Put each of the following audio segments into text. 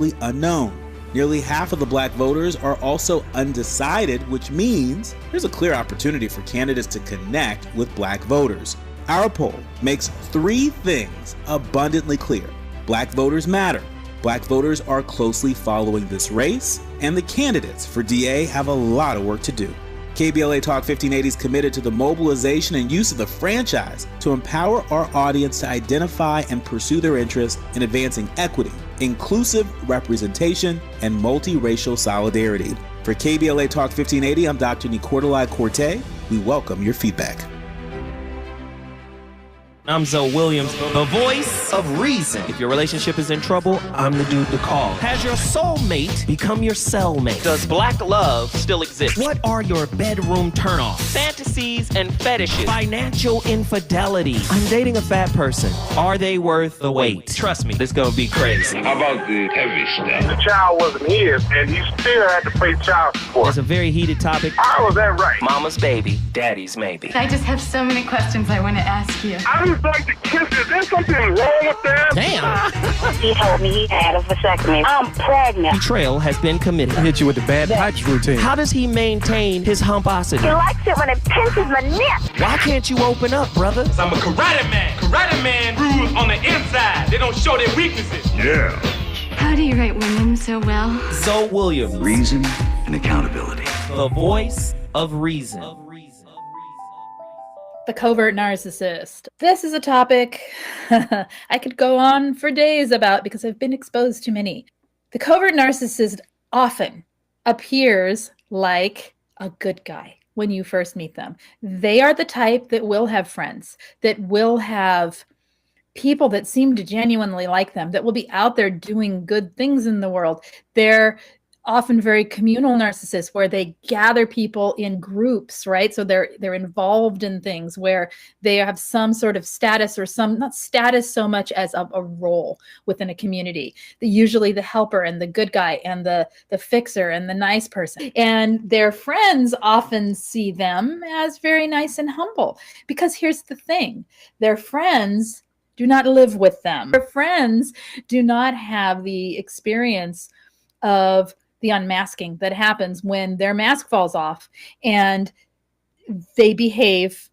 unknown. Nearly half of the black voters are also undecided, which means there's a clear opportunity for candidates to connect with black voters. Our poll makes 3 things abundantly clear. Black voters matter. Black voters are closely following this race, and the candidates for DA have a lot of work to do. KBLA Talk 1580 is committed to the mobilization and use of the franchise to empower our audience to identify and pursue their interests in advancing equity, inclusive representation, and multiracial solidarity. For KBLA Talk 1580, I'm Dr. Nicordelai Corte. We welcome your feedback. I'm Zoe Williams, the voice of reason. If your relationship is in trouble, I'm the dude to call. Has your soulmate become your cellmate? Does black love still exist? What are your bedroom turnoffs? Fantasies and fetishes. Financial infidelity. I'm dating a fat person. Are they worth the wait? Trust me, this gonna be crazy. How about the heavy stuff? The child wasn't his, and he still had to pay child support. It's a very heated topic. How was that right? Mama's baby, daddy's maybe. I just have so many questions I want to ask you. I just like to kiss you. Is there something wrong with that? Damn. He told me he had a vasectomy. I'm pregnant. Betrayal has been committed. Hit you with the bad pipes routine. How does he maintain his humposity? He likes it when it pinches my neck. Why can't you open up, brother? I'm a karate man. Karate man rules on the inside. They don't show their weaknesses. Yeah. How do you write women so well? Zoe Williams, Reason and accountability. the voice of reason. The covert narcissist. This is a topic I could go on for days about because I've been exposed to many. The covert narcissist often appears like a good guy when you first meet them. They are the type that will have friends, that will have people that seem to genuinely like them, that will be out there doing good things in the world. They're often very communal narcissists where they gather people in groups, right? So they're involved in things where they have some sort of status or some, not status so much as a role within a community. Usually the helper and the good guy and the fixer and the nice person. And their friends often see them as very nice and humble because here's the thing, their friends do not live with them. Their friends do not have the experience of the unmasking that happens when their mask falls off and they behave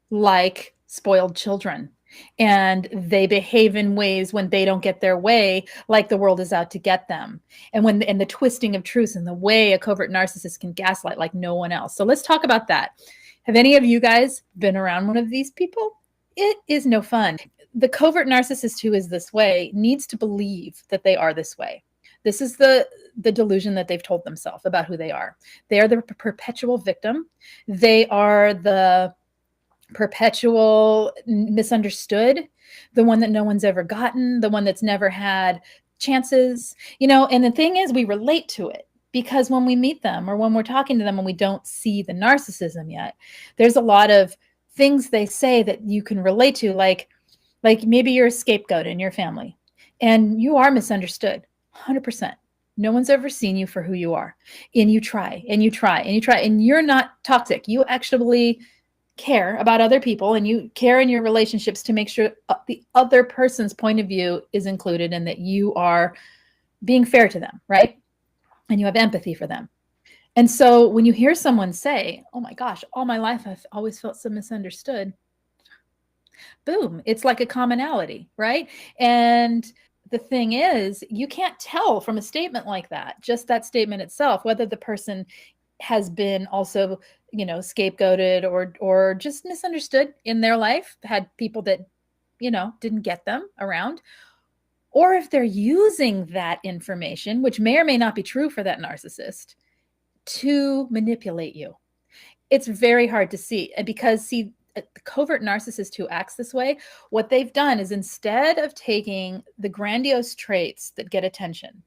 like spoiled children. And they behave in ways when they don't get their way, like the world is out to get them. And the twisting of truth and the way a covert narcissist can gaslight like no one else. So let's talk about that. Have any of you guys been around one of these people? It is no fun. The covert narcissist who is this way needs to believe that they are this way. This is the delusion that they've told themselves about who they are. They are the perpetual victim. They are the perpetual misunderstood, the one that no one's ever gotten, the one that's never had chances, and the thing is we relate to it because when we meet them or when we're talking to them and we don't see the narcissism yet, there's a lot of things they say that you can relate to, like maybe you're a scapegoat in your family and you are misunderstood. 100%. No one's ever seen you for who you are. And you try and you try and you try and you're not toxic. You actually care about other people and you care in your relationships to make sure the other person's point of view is included and that you are being fair to them, right? And you have empathy for them. And so when you hear someone say, oh my gosh, all my life I've always felt so misunderstood. Boom. It's like a commonality, right? And the thing is, you can't tell from a statement like that, just that statement itself, whether the person has been also, scapegoated or just misunderstood in their life, had people that, didn't get them around, or if they're using that information, which may or may not be true for that narcissist, to manipulate you. It's very hard to see. And because, the covert narcissist who acts this way, what they've done is instead of taking the grandiose traits that get attention,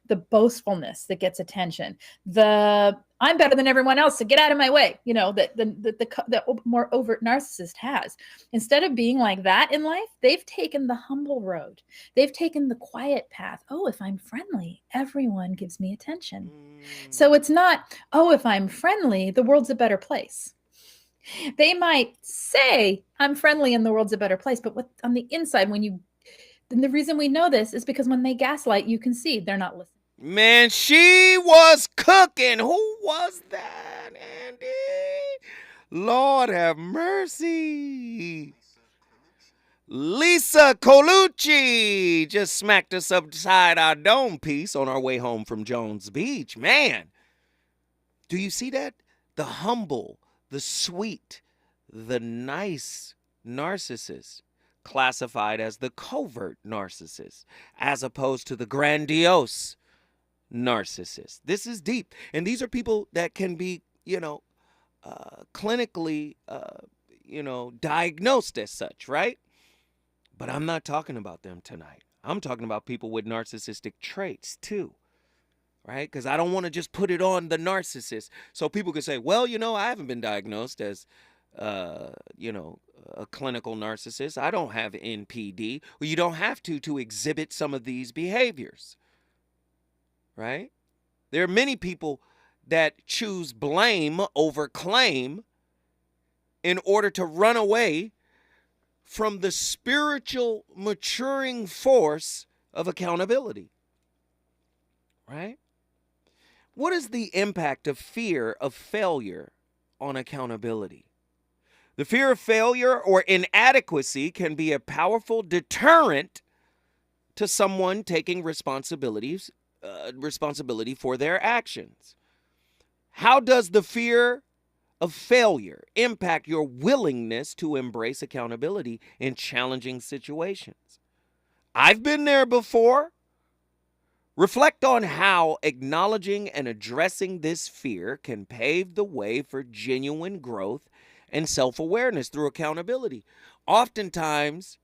the boastfulness that gets attention, the I'm better than everyone else, so get out of my way, that the more overt narcissist has. Instead of being like that in life, they've taken the humble road. They've taken the quiet path. Oh, if I'm friendly, everyone gives me attention. So it's not, oh, if I'm friendly, the world's a better place. They might say I'm friendly and the world's a better place, but on the inside, when you And the reason we know this is because when they gaslight, you can see they're not listening. Man, she was cooking. Who was that, Andy? Lord have mercy. Lisa Colucci just smacked us upside our dome piece on our way home from Jones Beach. Man, do you see that? The humble, the sweet, the nice narcissist classified as the covert narcissist, as opposed to the grandiose narcissist. This is deep. And these are people that can be, clinically, diagnosed as such, right? But I'm not talking about them tonight. I'm talking about people with narcissistic traits too, right? Because I don't want to just put it on the narcissist. So people could say, well, I haven't been diagnosed as, a clinical narcissist. I don't have NPD. Well, you don't have to exhibit some of these behaviors, right? There are many people that choose blame over claim in order to run away from the spiritual maturing force of accountability, right? What is the impact of fear of failure on accountability? The fear of failure or inadequacy can be a powerful deterrent to someone taking responsibility for their actions. How does the fear of failure impact your willingness to embrace accountability in challenging situations? I've been there before. Reflect on how acknowledging and addressing this fear can pave the way for genuine growth and self-awareness through accountability. Oftentimes,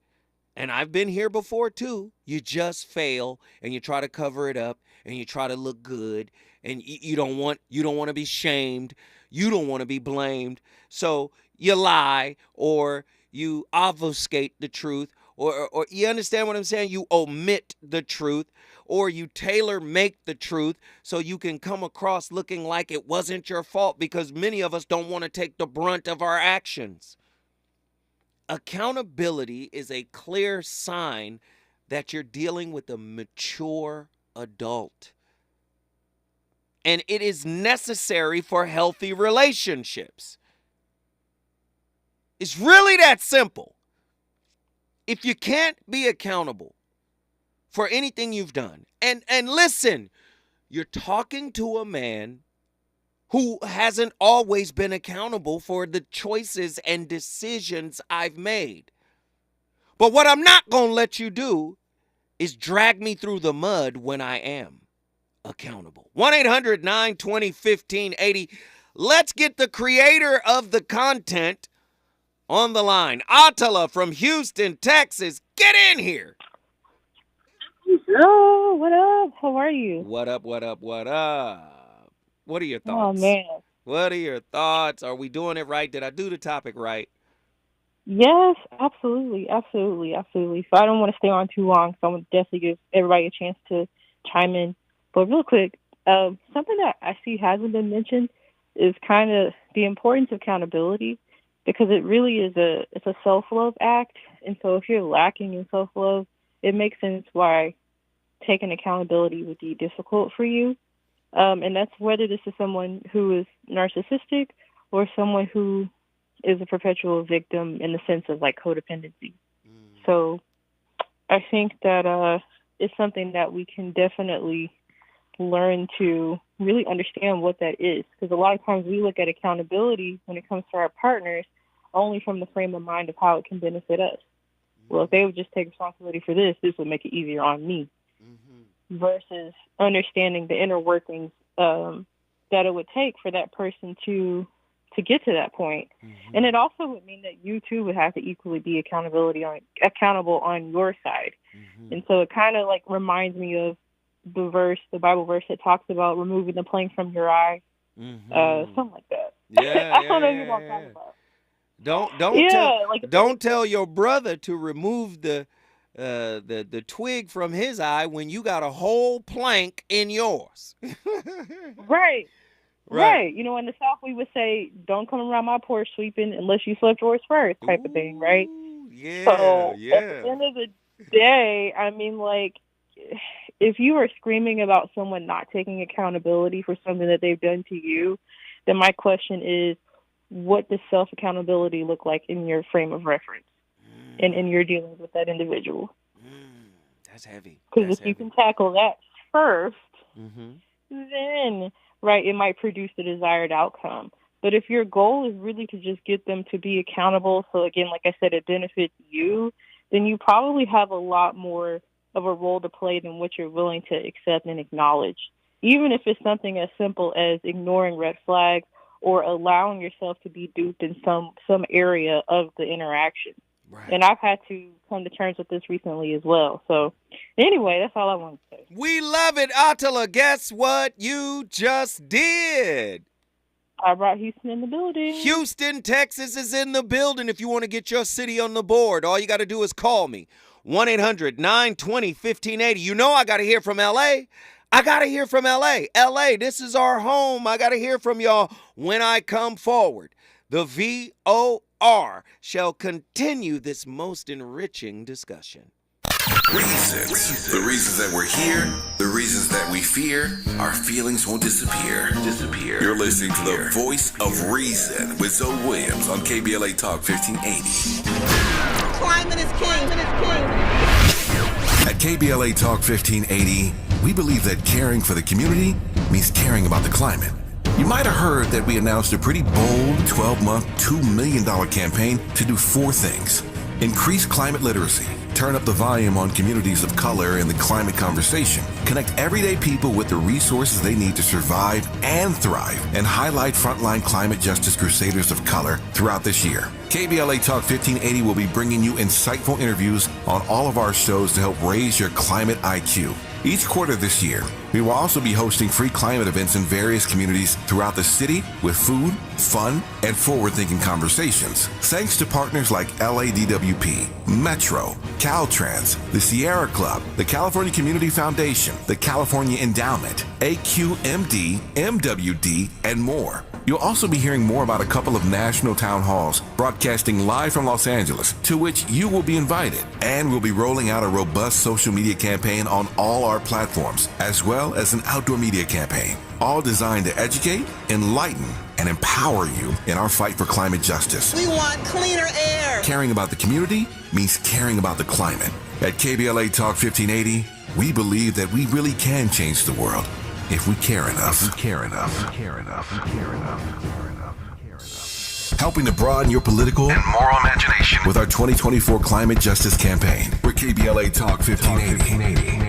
and I've been here before too, you just fail and you try to cover it up and you try to look good and you don't want to be shamed. You don't want to be blamed. So you lie or you obfuscate the truth or you understand what I'm saying? You omit the truth or you tailor make the truth so you can come across looking like it wasn't your fault because many of us don't want to take the brunt of our actions. Accountability is a clear sign that you're dealing with a mature adult. And it is necessary for healthy relationships. It's really that simple. If you can't be accountable for anything you've done, and listen, you're talking to a man who hasn't always been accountable for the choices and decisions I've made. But what I'm not going to let you do is drag me through the mud when I am accountable. 1-800-920-1580. Let's get the creator of the content on the line. Atala from Houston, Texas. Get in here. Hello, what up? How are you? What up? What are your thoughts? Oh, man. What are your thoughts? Are we doing it right? Did I do the topic right? Yes, absolutely. So I don't want to stay on too long, so I'm going to definitely give everybody a chance to chime in. But real quick, something that I see hasn't been mentioned is kind of the importance of accountability because it really is it's a self-love act. And so if you're lacking in self-love, it makes sense why taking accountability would be difficult for you. And that's whether this is someone who is narcissistic or someone who is a perpetual victim in the sense of like codependency. So I think that it's something that we can definitely learn to really understand what that is. Because a lot of times we look at accountability when it comes to our partners only from the frame of mind of how it can benefit us. Well, if they would just take responsibility for this would make it easier on me. Versus understanding the inner workings that it would take for that person to get to that point. And it also would mean that you too would have to equally be accountable on your side. And so it kind of like reminds me of the Bible verse that talks about removing the plank from your eye, something like that. I don't know what I'm talking about. Don't tell your brother to remove the twig from his eye when you got a whole plank in yours. Right. You know, in the South we would say, "Don't come around my porch sweeping unless you swept yours first," type of thing, right? Yeah. So at the end of the day, I mean, like, if you are screaming about someone not taking accountability for something that they've done to you, then my question is, what does self-accountability look like in your frame of reference and in your dealings with that individual? That's heavy. Because if you can tackle that first, then, right, it might produce the desired outcome. But if your goal is really to just get them to be accountable, so again, like I said, it benefits you, then you probably have a lot more of a role to play than what you're willing to accept and acknowledge. Even if it's something as simple as ignoring red flags or allowing yourself to be duped in some area of the interaction. Right. And I've had to come to terms with this recently as well. So anyway, that's all I want to say. We love it, Attila. Guess what you just did? I brought Houston in the building. Houston, Texas is in the building. If you want to get your city on the board, all you got to do is call me. 1-800-920-1580. You know I got to hear from L.A. I got to hear from L.A. L.A., this is our home. I got to hear from y'all when I come forward. The VOR shall continue this most enriching discussion. Reasons. The reasons that we're here, the reasons that we fear, our feelings won't disappear. You're listening to the Voice of Reason with Zoe Williams on KBLA Talk 1580. Climate is king. At KBLA Talk 1580, we believe that caring for the community means caring about the climate. You might have heard that we announced a pretty bold 12-month, $2 million campaign to do 4 things. Increase climate literacy, turn up the volume on communities of color in the climate conversation, connect everyday people with the resources they need to survive and thrive, and highlight frontline climate justice crusaders of color throughout this year. KBLA Talk 1580 will be bringing you insightful interviews on all of our shows to help raise your climate IQ. Each quarter this year, we will also be hosting free climate events in various communities throughout the city with food, fun, and forward-thinking conversations. Thanks to partners like LADWP, Metro, Caltrans, the Sierra Club, the California Community Foundation, the California Endowment, AQMD, MWD, and more. You'll also be hearing more about a couple of national town halls broadcasting live from Los Angeles, to which you will be invited. And we'll be rolling out a robust social media campaign on all our platforms, as well as an outdoor media campaign, all designed to educate, enlighten, and empower you in our fight for climate justice. We want cleaner air. Caring about the community means caring about the climate. At KBLA Talk 1580, we believe that we really can change the world if we care enough. Helping to broaden your political and moral imagination with our 2024 Climate Justice Campaign. We're KBLA Talk 1580.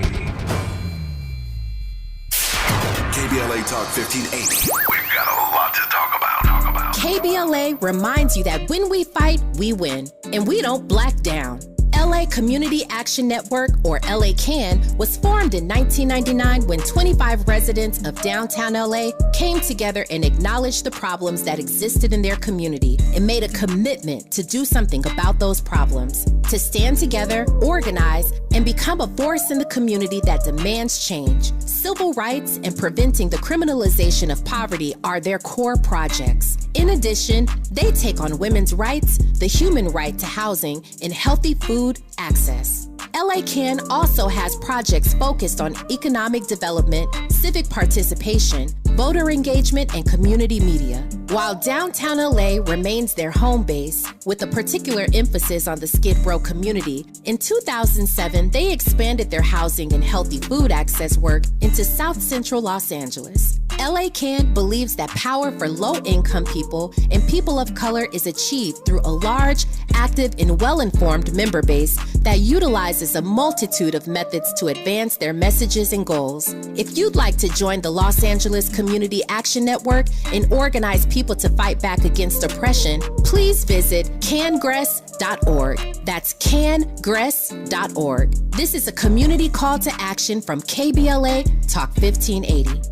KBLA Talk 1580. We've got a lot to talk about. KBLA reminds you that when we fight, we win, and we don't black down. LA Community Action Network, or LA CAN, was formed in 1999 when 25 residents of downtown LA came together and acknowledged the problems that existed in their community and made a commitment to do something about those problems, to stand together, organize, and become a force in the community that demands change. Civil rights and preventing the criminalization of poverty are their core projects. In addition, they take on women's rights, the human right to housing, and healthy food access. LA CAN also has projects focused on economic development, civic participation, voter engagement, and community media. While downtown LA remains their home base, with a particular emphasis on the Skid Row community, in 2007, they expanded their housing and healthy food access work into South Central Los Angeles. LA CAN believes that power for low-income people and people of color is achieved through a large, active, and well-informed member base that utilizes a multitude of methods to advance their messages and goals. If you'd like to join the Los Angeles Community Action Network and organize people to fight back against oppression, please visit cangress.org. That's cangress.org. This is a community call to action from KBLA Talk 1580.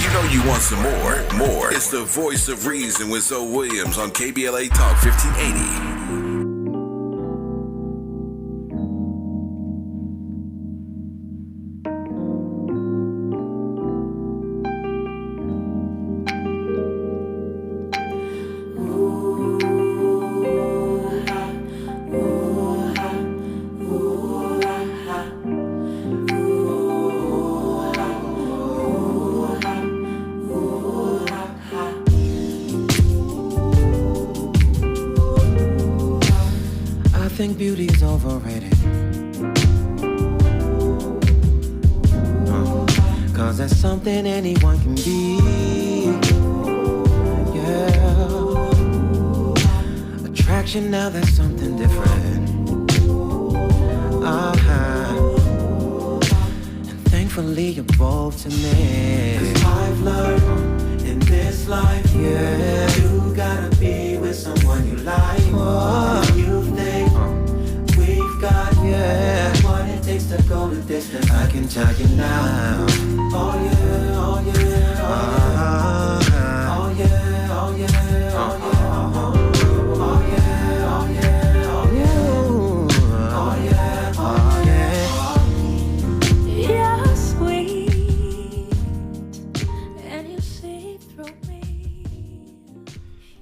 You know you want some more. It's the Voice of Reason with Zoe Williams on KBLA Talk 1580. that's something anyone can be. Yeah. Attraction, now that's something different. And thankfully you're both to me. 'Cause I've learned in this life, yeah, you gotta be with someone you like. And you think we've got, yeah, what it takes to go the distance. I can tell you now. Oh yeah, oh yeah, oh yeah. Oh yeah, oh yeah, oh yeah.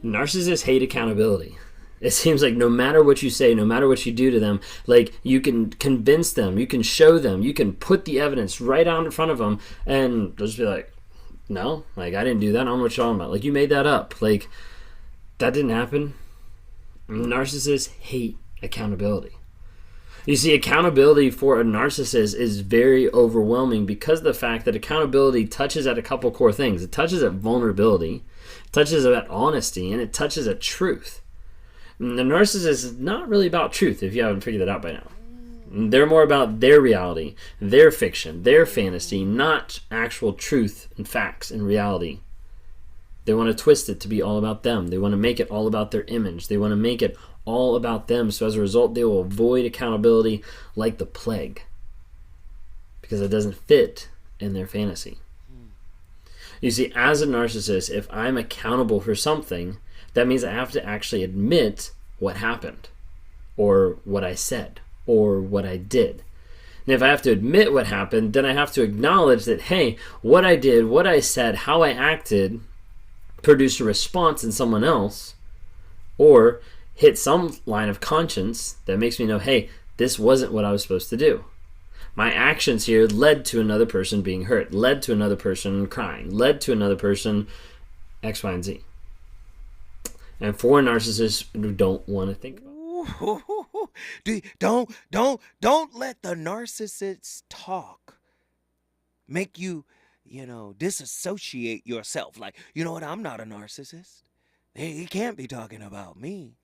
Narcissists hate accountability. It seems like no matter what you say, no matter what you do to them, like you can convince them, you can show them, you can put the evidence right out in front of them, and they'll just be like, no, like I didn't do that. I don't know what you're talking about. Like you made that up. Like that didn't happen. Narcissists hate accountability. You see, accountability for a narcissist is very overwhelming because of the fact that accountability touches at a couple core things. It touches at vulnerability, it touches at honesty, and it touches at truth. And the narcissist is not really about truth, if you haven't figured that out by now. They're more about their reality, their fiction, their fantasy, not actual truth and facts and reality. They want to twist it to be all about them. They want to make it all about their image. They want to make it all about them. So as a result, they will avoid accountability like the plague because it doesn't fit in their fantasy. You see, as a narcissist, if I'm accountable for something, that means I have to actually admit what happened or what I said or what I did. And if I have to admit what happened, then I have to acknowledge that, hey, what I did, what I said, how I acted produced a response in someone else or hit some line of conscience that makes me know, hey, this wasn't what I was supposed to do. My actions here led to another person being hurt, led to another person crying, led to another person X, Y, and Z. And for narcissists who don't want to think about it. Don't let the narcissist's talk make you, disassociate yourself. Like, you know what? I'm not a narcissist. He can't be talking about me.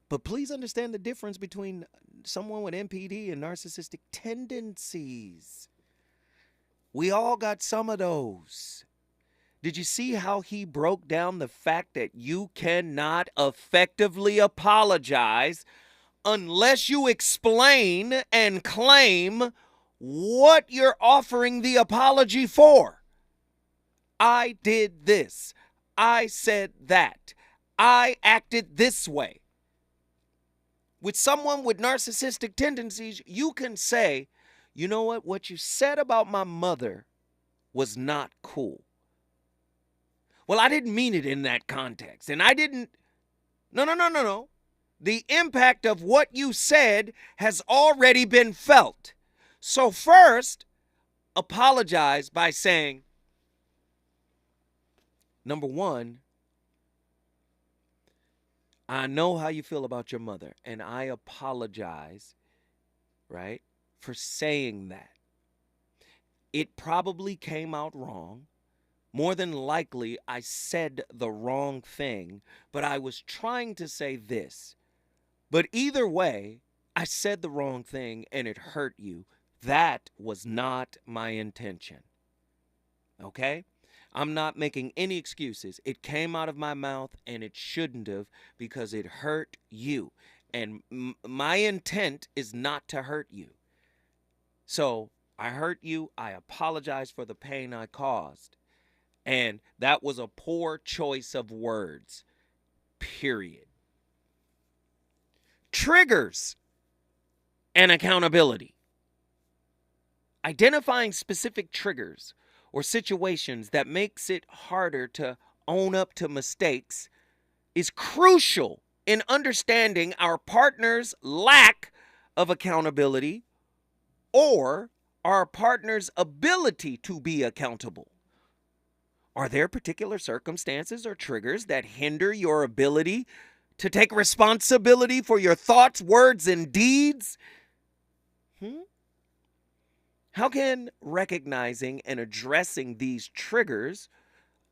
But please understand the difference between someone with NPD and narcissistic tendencies. We all got some of those. Did you see how he broke down the fact that you cannot effectively apologize unless you explain and claim what you're offering the apology for? I did this. I said that. I acted this way. With someone with narcissistic tendencies, you can say, you know what you said about my mother was not cool. Well, I didn't mean it in that context. And I didn't. No. The impact of what you said has already been felt. So first, apologize by saying, number one, I know how you feel about your mother, and I apologize, right, for saying that. It probably came out wrong. More than likely, I said the wrong thing, but I was trying to say this. But either way, I said the wrong thing, and it hurt you. That was not my intention. Okay? I'm not making any excuses. It came out of my mouth, and it shouldn't have because it hurt you. And my intent is not to hurt you. So I hurt you. I apologize for the pain I caused. And that was a poor choice of words. Period. Triggers and accountability. Identifying specific triggers or situations that makes it harder to own up to mistakes is crucial in understanding our partner's lack of accountability or our partner's ability to be accountable. Are there particular circumstances or triggers that hinder your ability to take responsibility for your thoughts, words, and deeds? How can recognizing and addressing these triggers,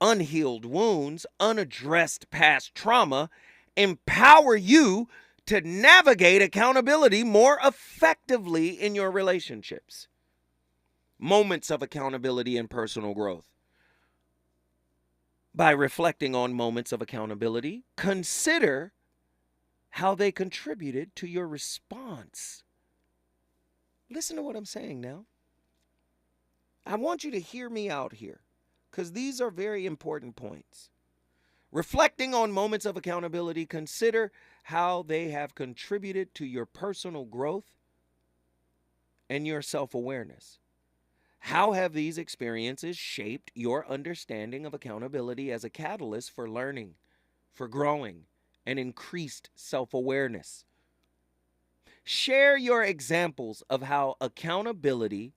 unhealed wounds, unaddressed past trauma, empower you to navigate accountability more effectively in your relationships? Moments of accountability and personal growth. By reflecting on moments of accountability, consider how they contributed to your response. Listen to what I'm saying now. I want you to hear me out here, because these are very important points. Reflecting on moments of accountability, consider how they have contributed to your personal growth and your self-awareness. How have these experiences shaped your understanding of accountability as a catalyst for learning, for growing, and increased self-awareness? Share your examples of how accountability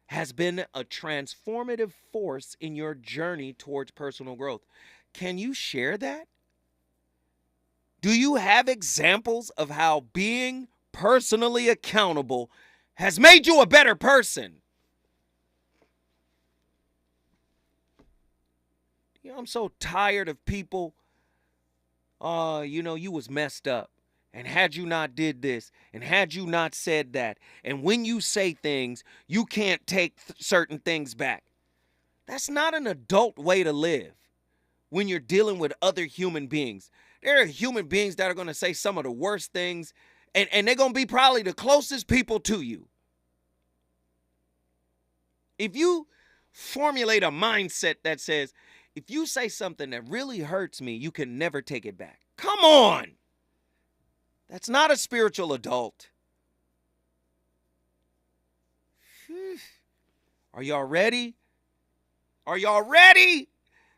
has been a transformative force in your journey towards personal growth. Can you share that? Do you have examples of how being personally accountable has made you a better person? I'm so tired of people, you was messed up. And had you not did this, and had you not said that, and when you say things, you can't take certain things back. That's not an adult way to live when you're dealing with other human beings. There are human beings that are going to say some of the worst things, and they're going to be probably the closest people to you. If you formulate a mindset that says, if you say something that really hurts me, you can never take it back. Come on. That's not a spiritual adult. Are y'all ready? Are y'all ready?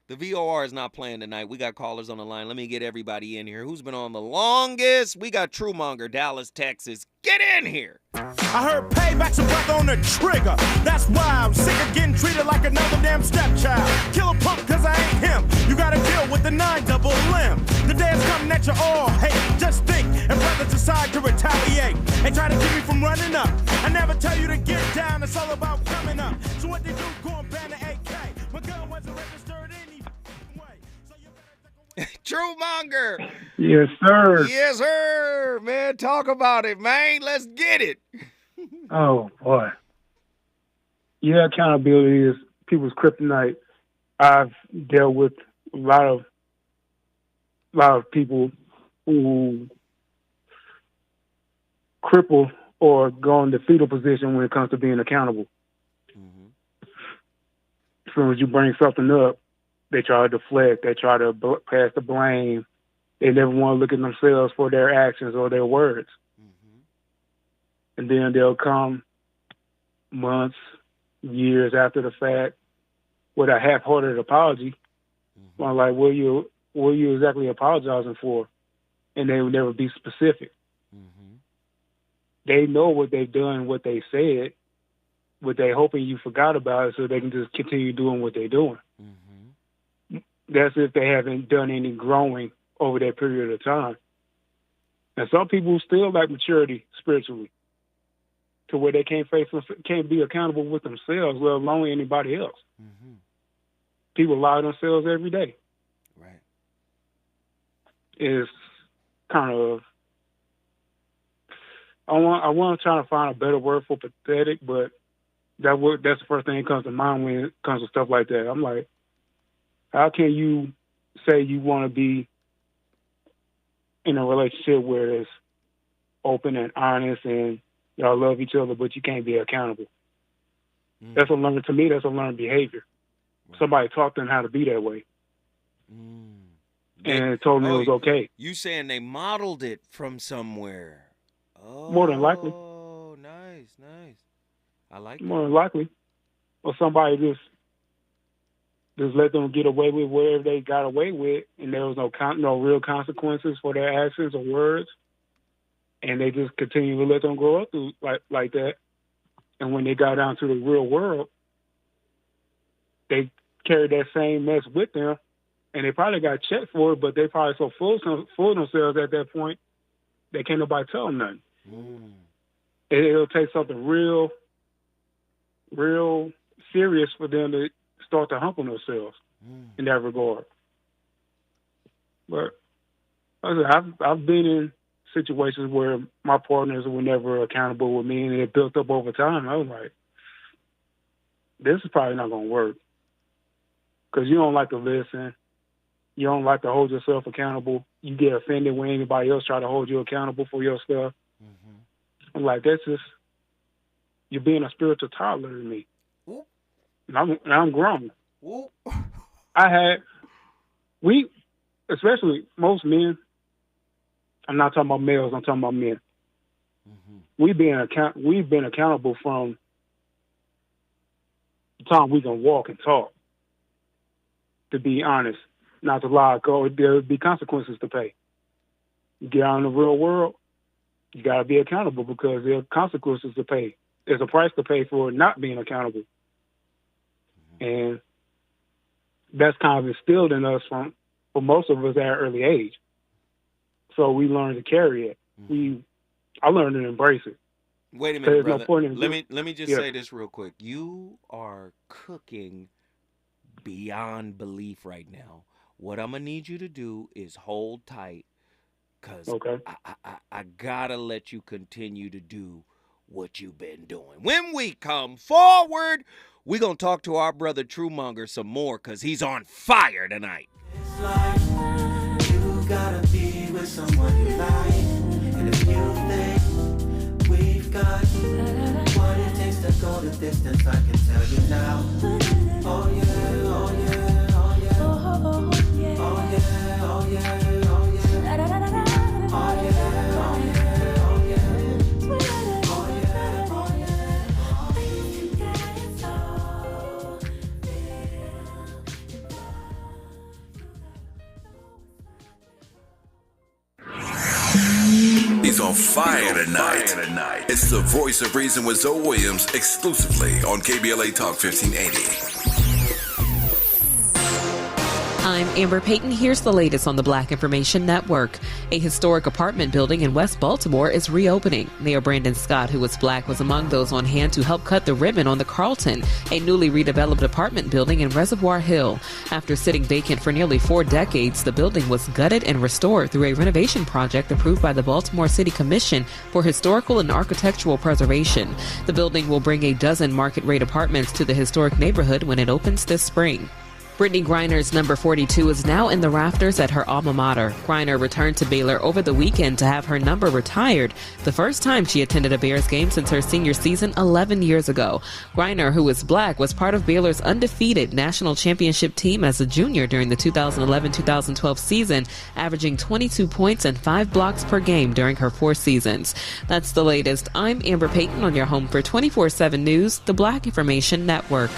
The VOR is not playing tonight. We got callers on the line. Let me get everybody in here. Who's been on the longest? We got Truemonger, Dallas, Texas. Get in here. I heard payback's a breath on the trigger. That's why I'm sick of getting treated like another damn stepchild. Kill a punk cause I ain't him. You gotta deal with the 9 double limb. The day is coming that you all hate. Just think, and brothers decide to retaliate and try to keep me from running up. I never tell you to get down. It's all about coming up. So what they do, go and ban the AK. My gun wasn't registered any way. So you better Truemonger. Yes, sir. Yes, sir. Man, talk about it, man. Let's get it. Oh, boy. Yeah, accountability is people's kryptonite. I've dealt with a lot of people who cripple or go in the fetal position when it comes to being accountable. Mm-hmm. As soon as you bring something up, they try to deflect. They try to pass the blame. They never want to look at themselves for their actions or their words. Mm-hmm. And then they'll come months, years after the fact with a half-hearted apology. Mm-hmm. I'm like, what are you exactly apologizing for? And they would never be specific. Mm-hmm. They know what they've done, what they said, but they're hoping you forgot about it so they can just continue doing what they're doing. Mm-hmm. That's if they haven't done any growing over that period of time. And some people still lack maturity spiritually to where they can't be accountable with themselves, let alone anybody else. Mm-hmm. People lie to themselves every day. Right. It's kind of, I want to try to find a better word for pathetic, but that's the first thing that comes to mind when it comes to stuff like that. I'm like, how can you say you want to be in a relationship where it's open and honest and y'all love each other, but you can't be accountable? Mm. That's a learned behavior. Right. Somebody taught them how to be that way. Mm. And told me it was okay. You saying they modeled it from somewhere? Oh, more than likely. Oh, nice. I like that. More than likely. Or somebody just let them get away with whatever they got away with, and there was no real consequences for their actions or words, and they just continue to let them grow up through like that. And when they got down to the real world, they carried that same mess with them, and they probably got checked for it, but they probably so full of themselves at that point, they can't nobody tell them nothing. Mm. It'll take something real real serious for them to start to humble themselves in that regard. But I've been in situations where my partners were never accountable with me, and it built up over time. I was like, this is probably not going to work, because you don't like to listen. You don't like to hold yourself accountable. You get offended when anybody else try to hold you accountable for your stuff. I'm like, that's just, you're being a spiritual toddler to me. And I'm grown. Especially most men, I'm not talking about males, I'm talking about men. We've been accountable from the time we can walk and talk, to be honest, not to lie. There'll be consequences to pay. You get out in the real world, you got to be accountable, because there are consequences to pay. There's a price to pay for not being accountable. And that's kind of instilled in us for most of us at an early age. So we learn to carry it. I learned to embrace it. Wait a minute, brother. No let me just say this real quick. You are cooking beyond belief right now. What I'm gonna need you to do is hold tight, because I gotta let you continue to do what you've been doing. When we come forward, we're gonna talk to our brother Truemonger some more, because he's on fire tonight. It's like you gotta be with someone you like, and if you think we've got what it takes to go the distance, I can tell you now. Oh yeah, oh yeah, oh yeah, oh yeah, oh yeah, oh yeah, oh yeah, oh yeah. He's on fire tonight. It's the Voice of Reason with Zoe Williams, exclusively on KBLA Talk 1580. I'm Amber Payton. Here's the latest on the Black Information Network. A historic apartment building in West Baltimore is reopening. Mayor Brandon Scott, who was Black, was among those on hand to help cut the ribbon on the Carlton, a newly redeveloped apartment building in Reservoir Hill. After sitting vacant for nearly 4 decades, the building was gutted and restored through a renovation project approved by the Baltimore City Commission for Historical and Architectural Preservation. The building will bring a dozen market-rate apartments to the historic neighborhood when it opens this spring. Brittany Griner's number 42 is now in the rafters at her alma mater. Griner returned to Baylor over the weekend to have her number retired, the first time she attended a Bears game since her senior season 11 years ago. Griner, who is Black, was part of Baylor's undefeated national championship team as a junior during the 2011-2012 season, averaging 22 points and 5 blocks per game during her 4 seasons. That's the latest. I'm Amber Payton on your home for 24/7 News, the Black Information Network.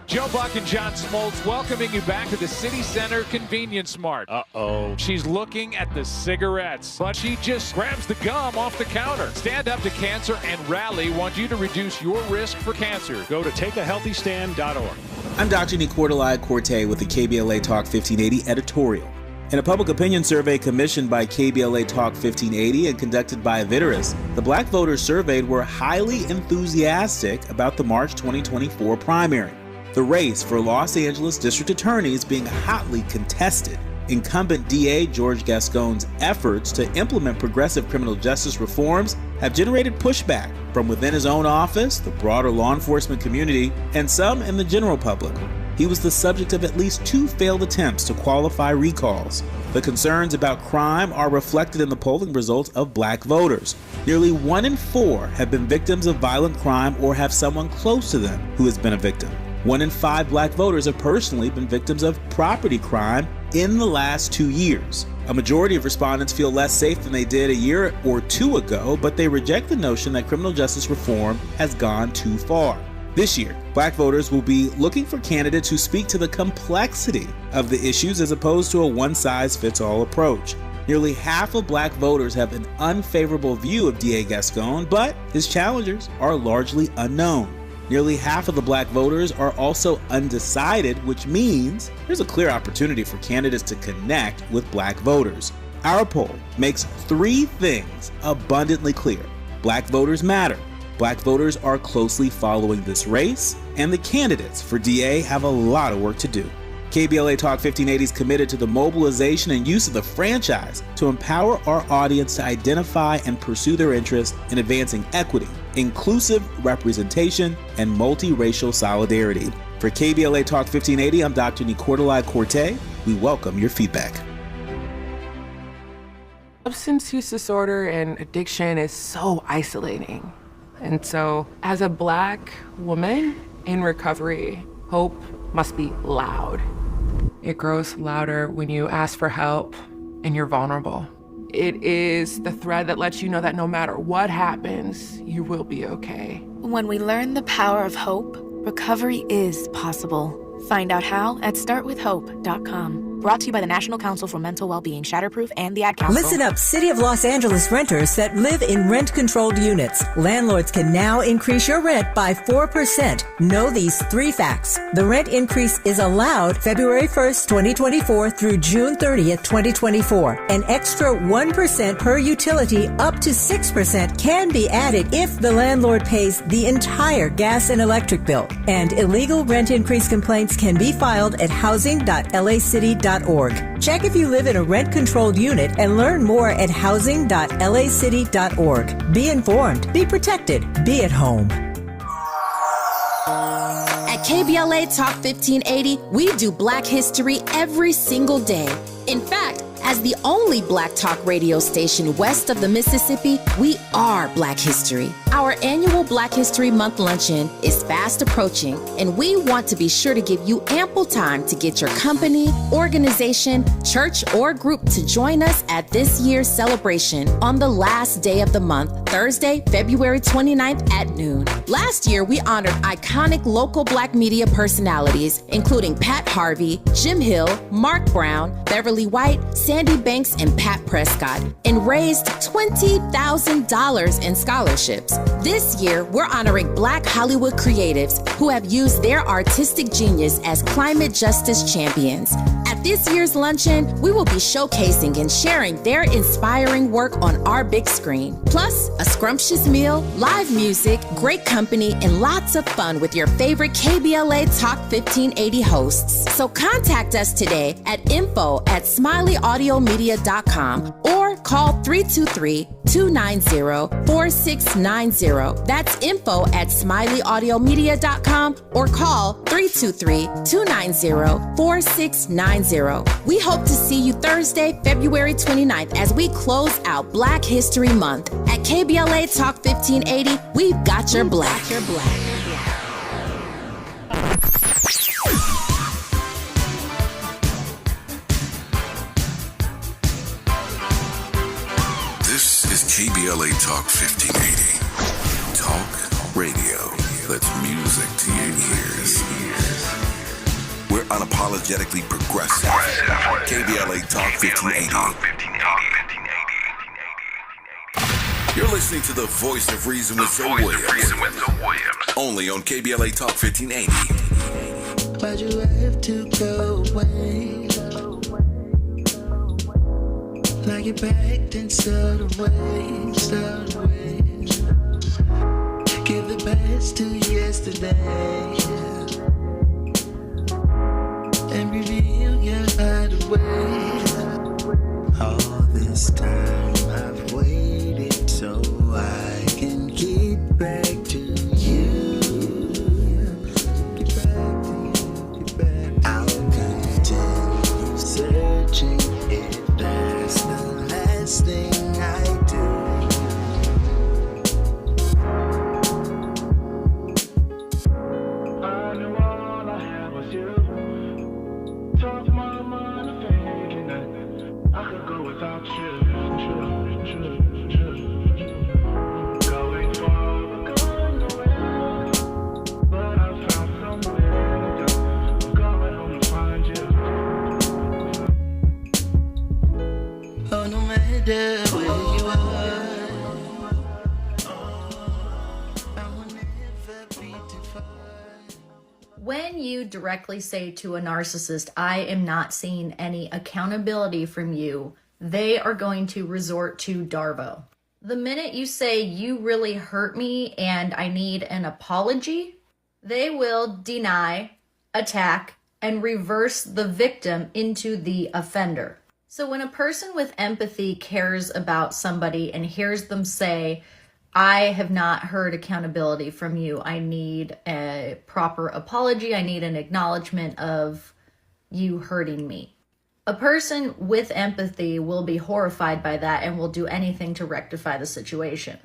Joe Buck and John Smoltz welcoming you back to the City Center Convenience Mart. Uh-oh. She's looking at the cigarettes, but she just grabs the gum off the counter. Stand Up to Cancer and Rally want you to reduce your risk for cancer. Go to takeahealthystand.org. I'm Dr. Nicordelai Corte with the KBLA Talk 1580 editorial. In a public opinion survey commissioned by KBLA Talk 1580 and conducted by Viteris, the Black voters surveyed were highly enthusiastic about the March 2024 primary. The race for Los Angeles District Attorney is being hotly contested. Incumbent DA George Gascon's efforts to implement progressive criminal justice reforms have generated pushback from within his own office, the broader law enforcement community, and some in the general public. He was the subject of at least 2 failed attempts to qualify recalls. The concerns about crime are reflected in the polling results of Black voters. Nearly 1 in 4 have been victims of violent crime or have someone close to them who has been a victim. 1 in 5 Black voters have personally been victims of property crime in the last 2 years. A majority of respondents feel less safe than they did a year or 2 ago, but they reject the notion that criminal justice reform has gone too far. This year, Black voters will be looking for candidates who speak to the complexity of the issues as opposed to a one-size-fits-all approach. Nearly half of Black voters have an unfavorable view of DA Gascon, but his challengers are largely unknown. Nearly half of the Black voters are also undecided, which means there's a clear opportunity for candidates to connect with Black voters. Our poll makes 3 things abundantly clear. Black voters matter. Black voters are closely following this race, and the candidates for DA have a lot of work to do. KBLA Talk 1580 is committed to the mobilization and use of the franchise to empower our audience to identify and pursue their interests in advancing equity, inclusive representation, and multiracial solidarity. For KBLA Talk 1580, I'm Dr. Nicordelai Corte. We welcome your feedback. Substance use disorder and addiction is so isolating. And so, as a Black woman in recovery, hope must be loud. It grows louder when you ask for help and you're vulnerable. It is the thread that lets you know that no matter what happens, you will be okay. When we learn the power of hope, recovery is possible. Find out how at startwithhope.com. Brought to you by the National Council for Mental Wellbeing, Shatterproof, and the Ad Council. Listen up, City of Los Angeles renters that live in rent-controlled units. Landlords can now increase your rent by 4%. Know these 3 facts. The rent increase is allowed February 1st, 2024 through June 30th, 2024. An extra 1% per utility up to 6% can be added if the landlord pays the entire gas and electric bill. And illegal rent increase complaints can be filed at housing.lacity.org. Check if you live in a rent-controlled unit and learn more at housing.lacity.org. Be informed, be protected, be at home. At KBLA Talk 1580, we do Black history every single day. In fact, as the only Black talk radio station west of the Mississippi, we are Black history. Our annual Black History Month luncheon is fast approaching, and we want to be sure to give you ample time to get your company, organization, church, or group to join us at this year's celebration on the last day of the month, Thursday, February 29th at noon. Last year, we honored iconic local Black media personalities, including Pat Harvey, Jim Hill, Mark Brown, Beverly White, Sandy Banks, and Pat Prescott, and raised $20,000 in scholarships. This year, we're honoring Black Hollywood creatives who have used their artistic genius as climate justice champions. At this year's luncheon, we will be showcasing and sharing their inspiring work on our big screen. Plus, a scrumptious meal, live music, great company, and lots of fun with your favorite KBLA Talk 1580 hosts. So contact us today at info@smileyaudio.media.com or call 323-290-4690. That's info@smileyaudio.media.com or call 323-290-4690. We hope to see you Thursday, February 29th as we close out Black History Month. At KBLA Talk 1580, we've got your Black. This is KBLA Talk 1580. Talk radio that's music to your ears. We're unapologetically progressive. KBLA Talk 1580. You're listening to the Voice of Reason with Zoe Williams. Only on KBLA Talk 1580. Why'd you have to go away? Like you backed and stowed away. Give the best to yesterday and reveal your hideaway. All this time I've waited so I can get back to you. Get back. I'll continue searching if that's the last thing I do. When you directly say to a narcissist, I am not seeing any accountability from you, they are going to resort to Darvo. The minute you say you really hurt me and I need an apology, they will deny, attack, and reverse the victim into the offender. So when a person with empathy cares about somebody and hears them say, I have not heard accountability from you, I need a proper apology, I need an acknowledgement of you hurting me. A person with empathy will be horrified by that and will do anything to rectify the situation.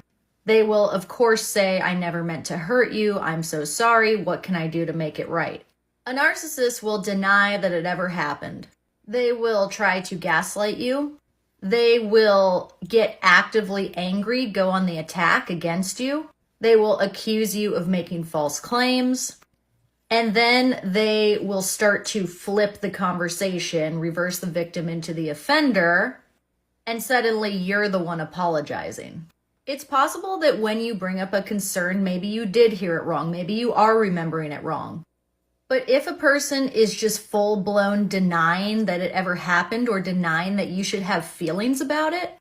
They will, of course, say, I never meant to hurt you. I'm so sorry. What can I do to make it right? A narcissist will deny that it ever happened. They will try to gaslight you. They will get actively angry, go on the attack against you. They will accuse you of making false claims. And then they will start to flip the conversation, reverse the victim into the offender, and suddenly you're the one apologizing. It's possible that when you bring up a concern, maybe you did hear it wrong, maybe you are remembering it wrong. But if a person is just full-blown denying that it ever happened or denying that you should have feelings about it,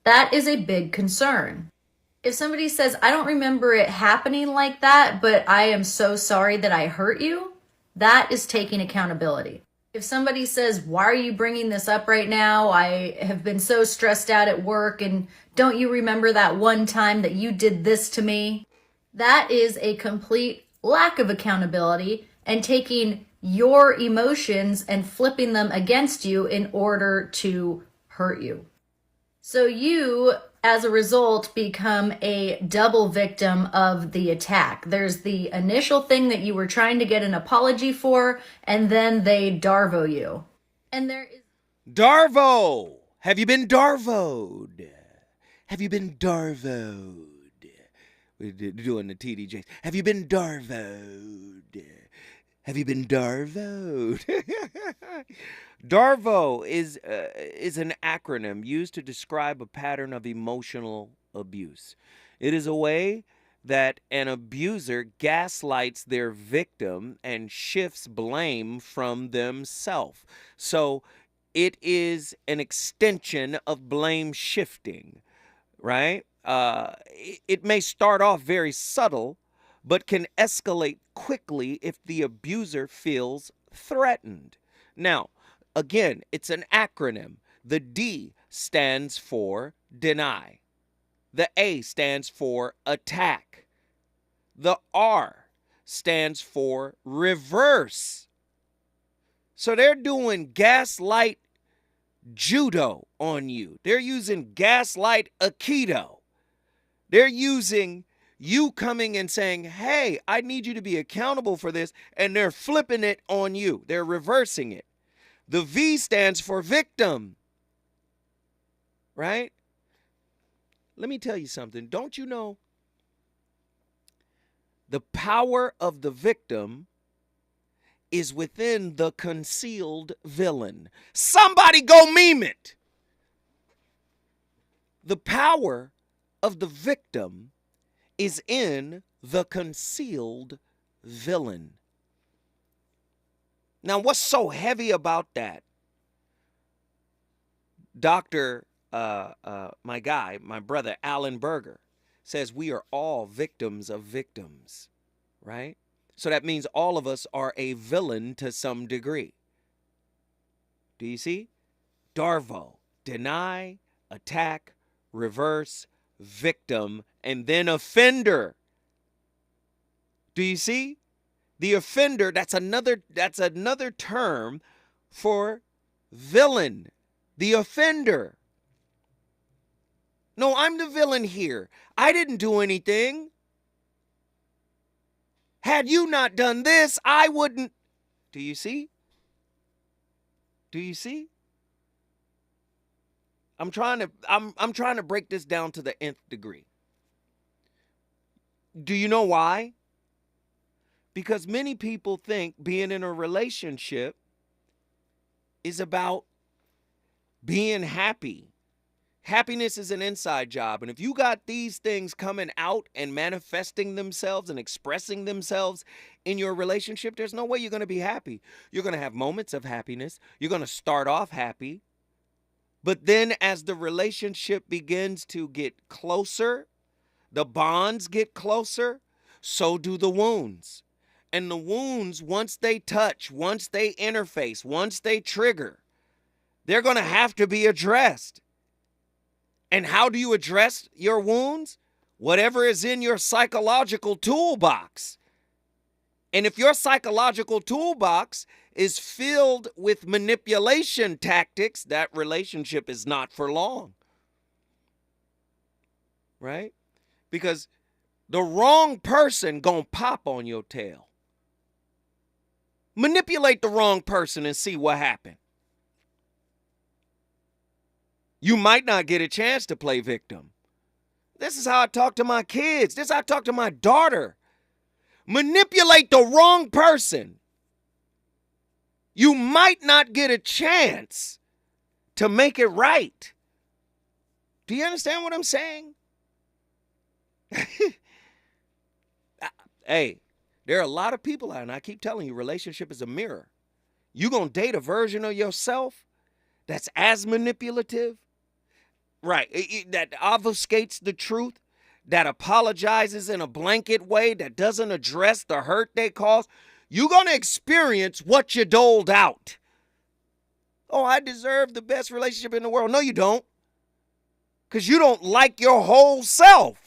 that is a big concern. If somebody says, I don't remember it happening like that, but I am so sorry that I hurt you, that is taking accountability. If somebody says, why are you bringing this up right now? I have been so stressed out at work, and don't you remember that one time that you did this to me? That is a complete lack of accountability and taking your emotions and flipping them against you in order to hurt you. So you, as a result, become a double victim of the attack. There's the initial thing that you were trying to get an apology for, and then they Darvo you. And there is... Darvo! Have you been Darvoed? Have you been Darvoed? We're doing the TDJs. Have you been Darvoed? Have you been Darvoed? Darvo is an acronym used to describe a pattern of emotional abuse. It is a way that an abuser gaslights their victim and shifts blame from themselves. So it is an extension of blame shifting, right? It may start off very subtle, but can escalate quickly if the abuser feels threatened. Now, again, it's an acronym. The D stands for deny. The A stands for attack. The R stands for reverse. So they're doing gaslight judo on you. They're using gaslight aikido. They're using you coming and saying, hey, I need you to be accountable for this, and they're flipping it on you. They're reversing it. The V stands for victim, right? Let me tell you something. Don't you know the power of the victim is within the concealed villain? Somebody go meme it. The power of the victim is in the concealed villain. Now, what's so heavy about that? My brother, Alan Berger, says we are all victims of victims, right? So that means all of us are a villain to some degree. Do you see? Darvo, deny, attack, reverse, victim, and then offender. Do you see? The offender, that's another term for villain. The offender. No, I'm the villain here. I didn't do anything. Had you not done this, I wouldn't. Do you see? Do you see? I'm trying to break this down to the nth degree. Do you know why? Because many people think being in a relationship is about being happy. Happiness is an inside job. And if you got these things coming out and manifesting themselves and expressing themselves in your relationship, there's no way you're going to be happy. You're going to have moments of happiness. You're going to start off happy. But then as the relationship begins to get closer, the bonds get closer, so do the wounds. And the wounds, once they touch, once they interface, once they trigger, they're going to have to be addressed. And how do you address your wounds? Whatever is in your psychological toolbox. And if your psychological toolbox is filled with manipulation tactics, that relationship is not for long. Right? Because the wrong person gonna pop on your tail. Manipulate the wrong person and see what happens. You might not get a chance to play victim. This is how I talk to my kids. This is how I talk to my daughter. Manipulate the wrong person. You might not get a chance to make it right. Do you understand what I'm saying? Hey, there are a lot of people out, and I keep telling you, relationship is a mirror. You gonna date a version of yourself that's as manipulative, right? That obfuscates the truth, that apologizes in a blanket way, that doesn't address the hurt they caused. You're gonna experience what you doled out. Oh, I deserve the best relationship in the world. No, you don't. Because you don't like your whole self.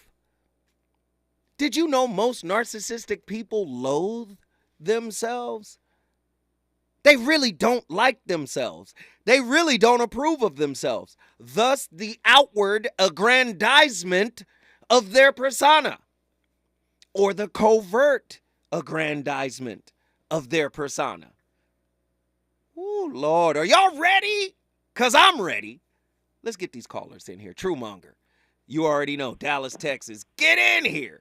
Did you know most narcissistic people loathe themselves? They really don't like themselves. They really don't approve of themselves. Thus, the outward aggrandizement of their persona, or the covert aggrandizement of their persona. Oh, Lord, are y'all ready? Because I'm ready. Let's get these callers in here. Truemonger, you already know, Dallas, Texas. Get in here.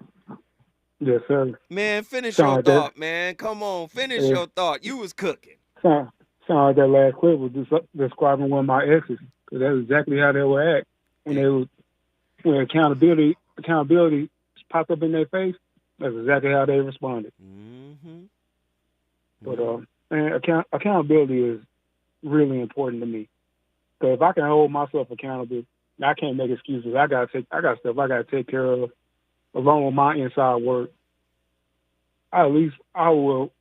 Yes, sir. Man, finish your thought, man. Come on, finish your thought. You was cooking. Sound like that last clip was describing one of my exes, because that's exactly how they would act when accountability popped up in their face. That's exactly how they responded. Mm-hmm. But accountability is really important to me. So if I can hold myself accountable, I can't make excuses. I got stuff I got to take care of, along with my inside work. I will.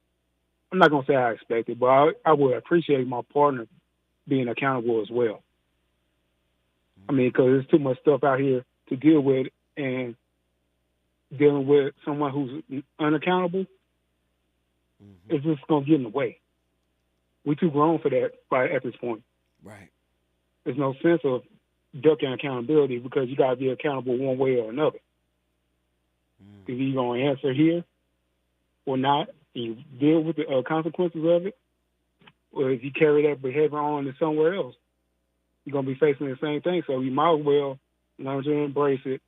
I'm not gonna say I expect it, but I would appreciate my partner being accountable as well. I mean, because there's too much stuff out here to deal with, and dealing with someone who's unaccountable, it's just gonna get in the way. We're too grown for that at this point. Right. There's no sense of ducking accountability, because you gotta be accountable one way or another. If you're gonna answer here or not, and you deal with the consequences of it, or if you carry that behavior on to somewhere else, you're going to be facing the same thing. So you might as well learn to embrace it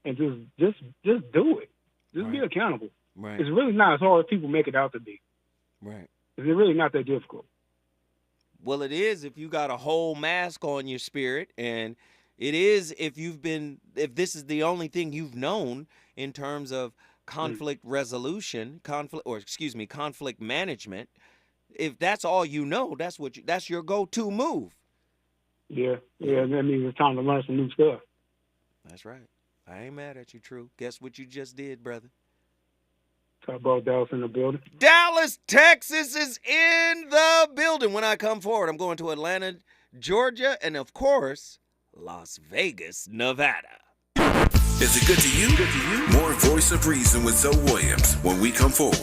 and just do it. Just be accountable. Right. It's really not as hard as people make it out to be. Right. It's really not that difficult. Well, it is if you got a whole mask on your spirit, and it is if this is the only thing you've known in terms of conflict resolution, conflict management. If that's all you know, that's your go-to move. Yeah, that means it's time to learn some new stuff. That's right. I ain't mad at you, True. Guess what you just did, brother? Talk about Dallas in the building. Dallas, Texas is in the building. When I come forward, I'm going to Atlanta, Georgia, and of course, Las Vegas, Nevada. Is it good to you? More Voice of Reason with Zoe Williams when we come forward.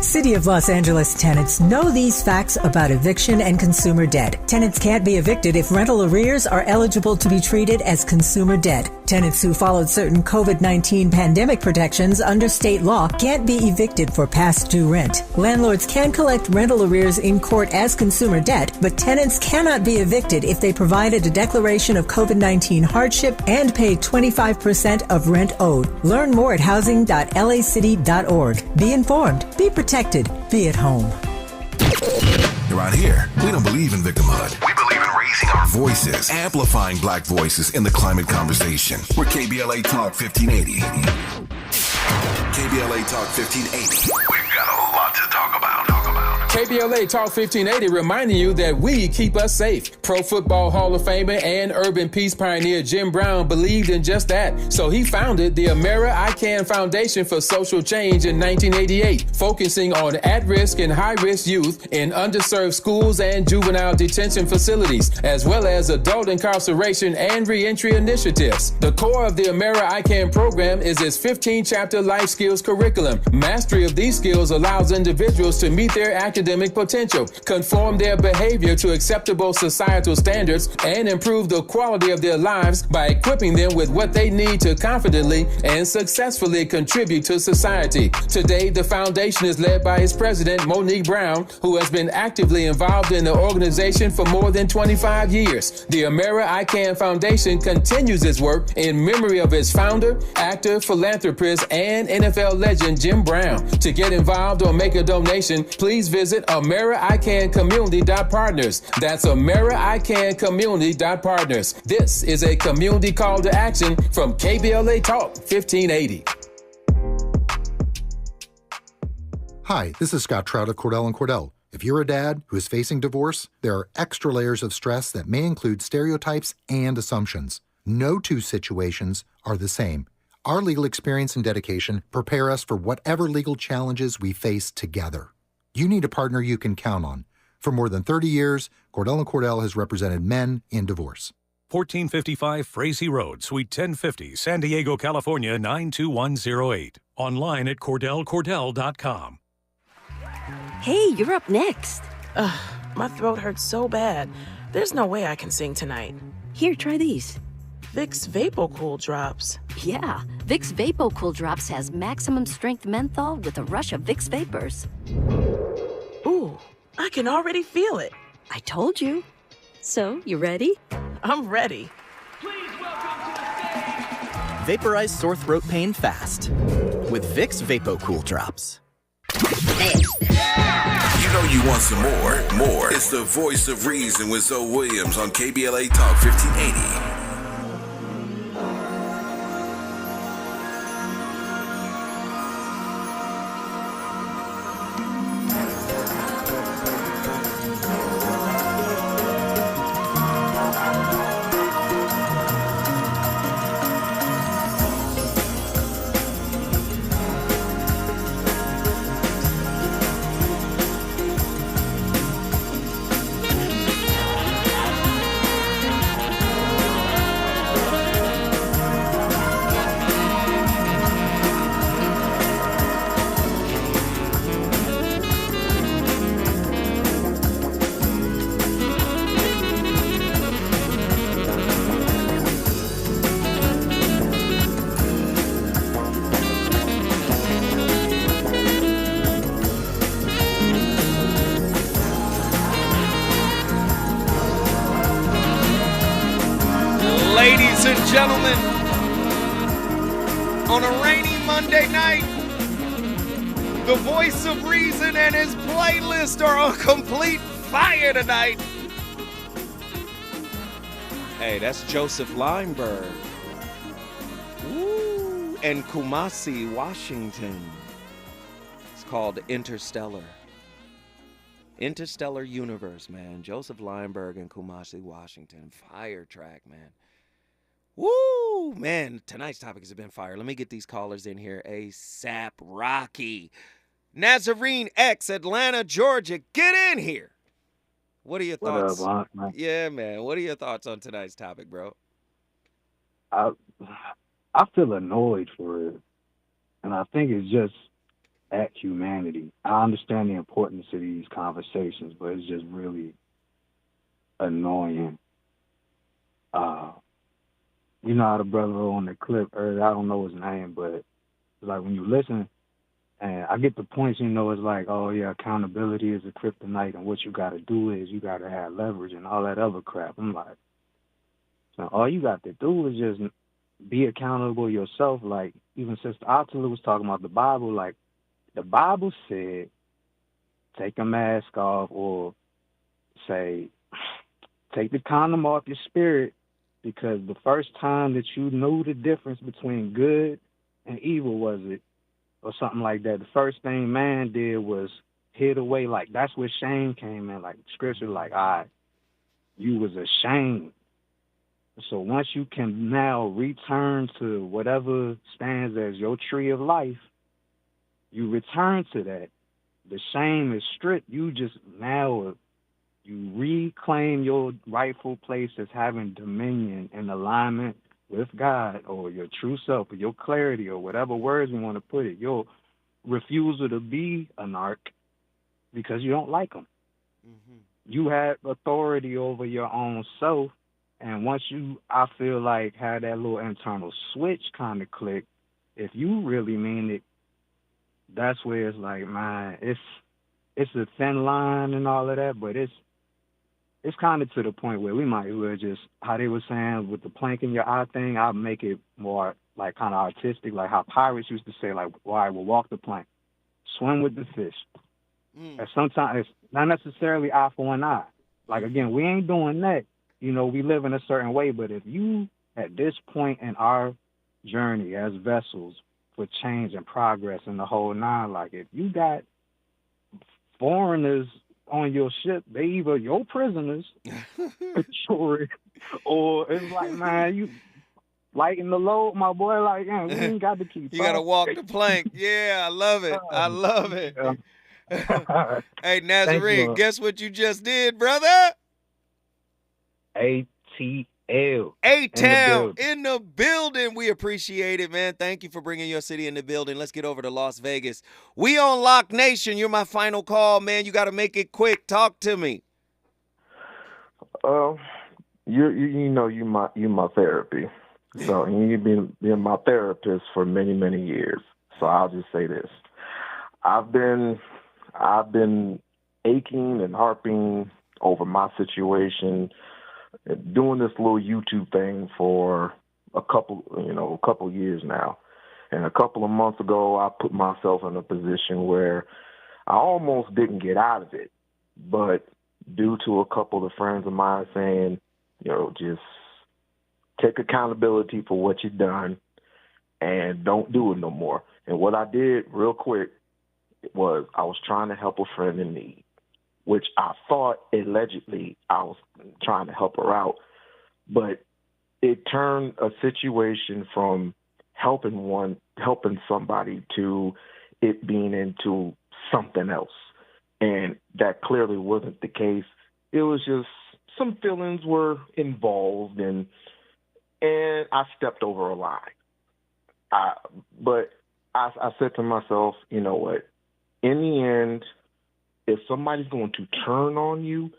City of Los Angeles tenants know these facts about eviction and consumer debt. Tenants can't be evicted if rental arrears are eligible to be treated as consumer debt. Tenants who followed certain COVID-19 pandemic protections under state law can't be evicted for past due rent. Landlords can collect rental arrears in court as consumer debt, but tenants cannot be evicted if they provided a declaration of COVID-19 hardship and paid 25% of rent owed. Learn more at housing.lacity.org. Be informed, be protected, be at home. Around here, we don't believe in victimhood. We believe in raising our voices, amplifying black voices in the climate conversation. We're KBLA Talk 1580. KBLA Talk 1580. We've got a lot to talk about. KBLA Talk 1580 reminding you that we keep us safe. Pro Football Hall of Famer and urban peace pioneer Jim Brown believed in just that. So he founded the Amera I Can Foundation for Social Change in 1988, focusing on at-risk and high-risk youth in underserved schools and juvenile detention facilities, as well as adult incarceration and reentry initiatives. The core of the Amera I Can program is its 15-chapter life skills curriculum. Mastery of these skills allows individuals to meet their academic potential, conform their behavior to acceptable societal standards, and improve the quality of their lives by equipping them with what they need to confidently and successfully contribute to society. Today, the foundation is led by its president, Monique Brown, who has been actively involved in the organization for more than 25 years. The Amera I Can Foundation continues its work in memory of its founder, actor, philanthropist, and NFL legend Jim Brown. To get involved or make a donation, please visit AmeriICanCommunity.partners. That's AmeriICanCommunity.partners. This is a community call to action from KBLA Talk 1580. Hi, this is Scott Trout of Cordell & Cordell. If you're a dad who is facing divorce, there are extra layers of stress that may include stereotypes and assumptions. No two situations are the same. Our legal experience and dedication prepare us for whatever legal challenges we face together. You need a partner you can count on. For more than 30 years, Cordell & Cordell has represented men in divorce. 1455 Frazee Road, Suite 1050, San Diego, California, 92108. Online at CordellCordell.com. Hey, you're up next. Ugh, my throat hurts so bad. There's no way I can sing tonight. Here, try these. Vicks VapoCool Drops. Yeah, Vicks VapoCool Drops has maximum strength menthol with a rush of Vicks Vapors. Ooh, I can already feel it. I told you. So, you ready? I'm ready. Vaporize sore throat pain fast with Vicks VapoCool Drops. You know you want some more. It's the voice of reason with Zoe Williams on KBLA Talk 1580. Ladies and gentlemen, on a rainy Monday night, the voice of reason and his playlist are on complete fire tonight. Hey, that's Joseph Lineberg. Woo! And Kumasi, Washington. It's called Interstellar. Interstellar Universe, man. Joseph Lineberg and Kumasi, Washington. Fire track, man. Woo! Man, tonight's topic has been fire. Let me get these callers in here ASAP. Rocky. Nazarene X, Atlanta, Georgia. Get in here. What are your thoughts? What up, man? Yeah, man. What are your thoughts on tonight's topic, bro? I feel annoyed for it. And I think it's just at humanity. I understand the importance of these conversations, but it's just really annoying. You know how the brother on the clip earlier, I don't know his name, but it's like when you listen, and I get the points, you know, it's like, oh yeah, accountability is a kryptonite, and what you got to do is you got to have leverage and all that other crap. I'm like, so all you got to do is just be accountable yourself. Like, even Sister Attila was talking about the Bible, like, the Bible said, take a mask off, or say, take the condom off your spirit, because the first time that you knew the difference between good and evil, was it, or something like that, the first thing man did was hid away. Like, that's where shame came in. Like, scripture, like, all right, you was ashamed. So once you can now return to whatever stands as your tree of life, you return to that. The shame is stripped. You just now, you reclaim your rightful place as having dominion and alignment with God, or your true self, or your clarity, or whatever words you want to put it. Your refusal to be a narc because you don't like them. Mm-hmm. You have authority over your own self. And once you, I feel like, had that little internal switch kind of click, if you really mean it, that's where it's like, man, it's a thin line and all of that, but it's kind of to the point where we might as well just, how they were saying with the plank in your eye thing, I'll make it more like kind of artistic, like how pirates used to say, like, well, I will walk the plank, swim with the fish. And sometimes it's not necessarily eye for an eye. Like, again, we ain't doing that. You know, we live in a certain way, but if you, at this point in our journey as vessels for change and progress and the whole nine, like, if you got foreigners on your ship, they either your prisoners, or it's like, man, you lighten the load, my boy. Like, man, we ain't got to keep. You got to walk the plank. Yeah, I love it. I love it. Hey, Nazarene, guess what you just did, brother? ATL. A-Town in the building. We appreciate it, man. Thank you for bringing your city in the building. Let's get over to Las Vegas. We on Lock Nation. You're my final call, man. You got to make it quick. Talk to me. You know you my therapy. So you've been my therapist for many, many years. So I'll just say this: I've been aching and harping over my situation, doing this little YouTube thing for a couple years now. And a couple of months ago, I put myself in a position where I almost didn't get out of it, but due to a couple of friends of mine saying, just take accountability for what you've done and don't do it no more. And what I did real quick was I was trying to help a friend in need, which I thought allegedly I was trying to help her out. But it turned a situation from helping somebody to it being into something else. And that clearly wasn't the case. It was just some feelings were involved, and I stepped over a line. But I said to myself, you know what? In the end, if somebody's going to turn on you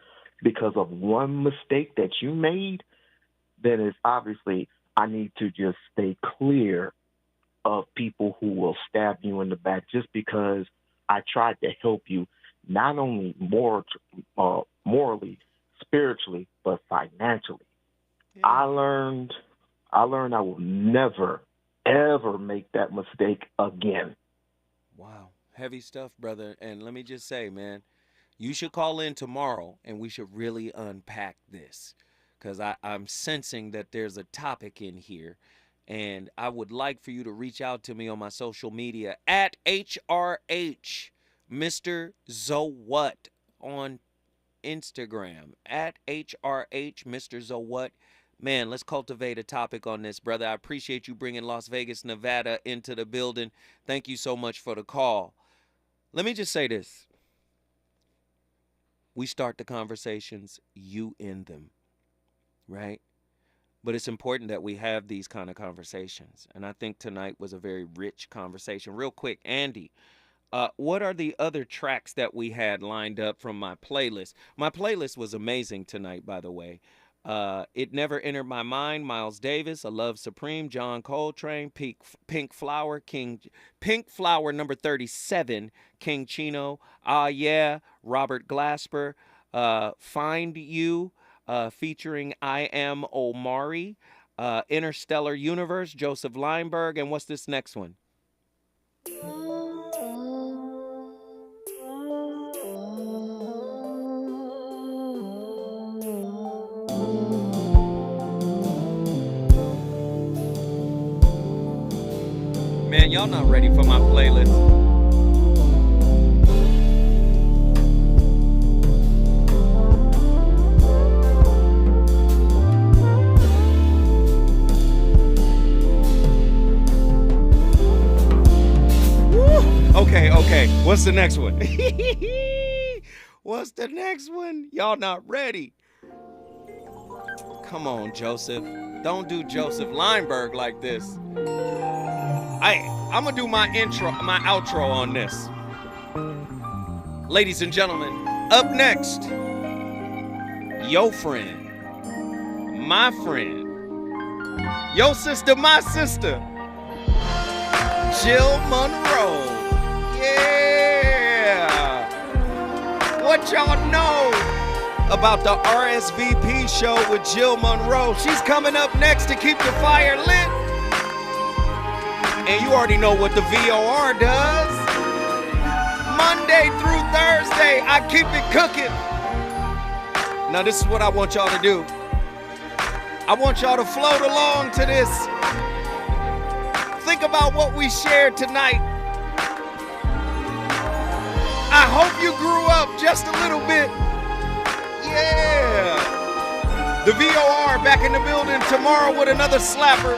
because of one mistake that you made, then it's obviously I need to just stay clear of people who will stab you in the back just because I tried to help you, not only morally, spiritually, but financially. Yeah. I learned I will never, ever make that mistake again. Wow. Heavy stuff, brother. And let me just say, man, you should call in tomorrow and we should really unpack this, because I'm sensing that there's a topic in here. And I would like for you to reach out to me on my social media at HRH Mr. Zowat on Instagram, at HRH Mr. Zowat. Man, let's cultivate a topic on this, brother. I appreciate you bringing Las Vegas, Nevada into the building. Thank you so much for the call. Let me just say this. We start the conversations, you end them, right? But it's important that we have these kind of conversations. And I think tonight was a very rich conversation. Real quick, Andy, what are the other tracks that we had lined up from my playlist? My playlist was amazing tonight, by the way. It Never Entered My Mind, Miles Davis, A Love Supreme, John Coltrane, Pink Flower, Pink Flower number 37, King Chino, Ah Yeah, Robert Glasper, Find You, featuring I Am Omari, Interstellar Universe, Joseph Lineberg, and what's this next one? Man, y'all not ready for my playlist. Okay, what's the next one? What's the next one? Y'all not ready. Come on, Joseph. Don't do Joseph Lineberg like this. I'm gonna do my outro on this. Ladies and gentlemen, up next, your friend, my friend, your sister, my sister, Jill Monroe. Yeah. What y'all know about the RSVP show with Jill Monroe? She's coming up next to keep the fire lit. And you already know what the VOR does. Monday through Thursday, I keep it cooking. Now this is what I want y'all to do. I want y'all to float along to this. Think about what we shared tonight. I hope you grew up just a little bit. Yeah. The VOR back in the building tomorrow with another slapper.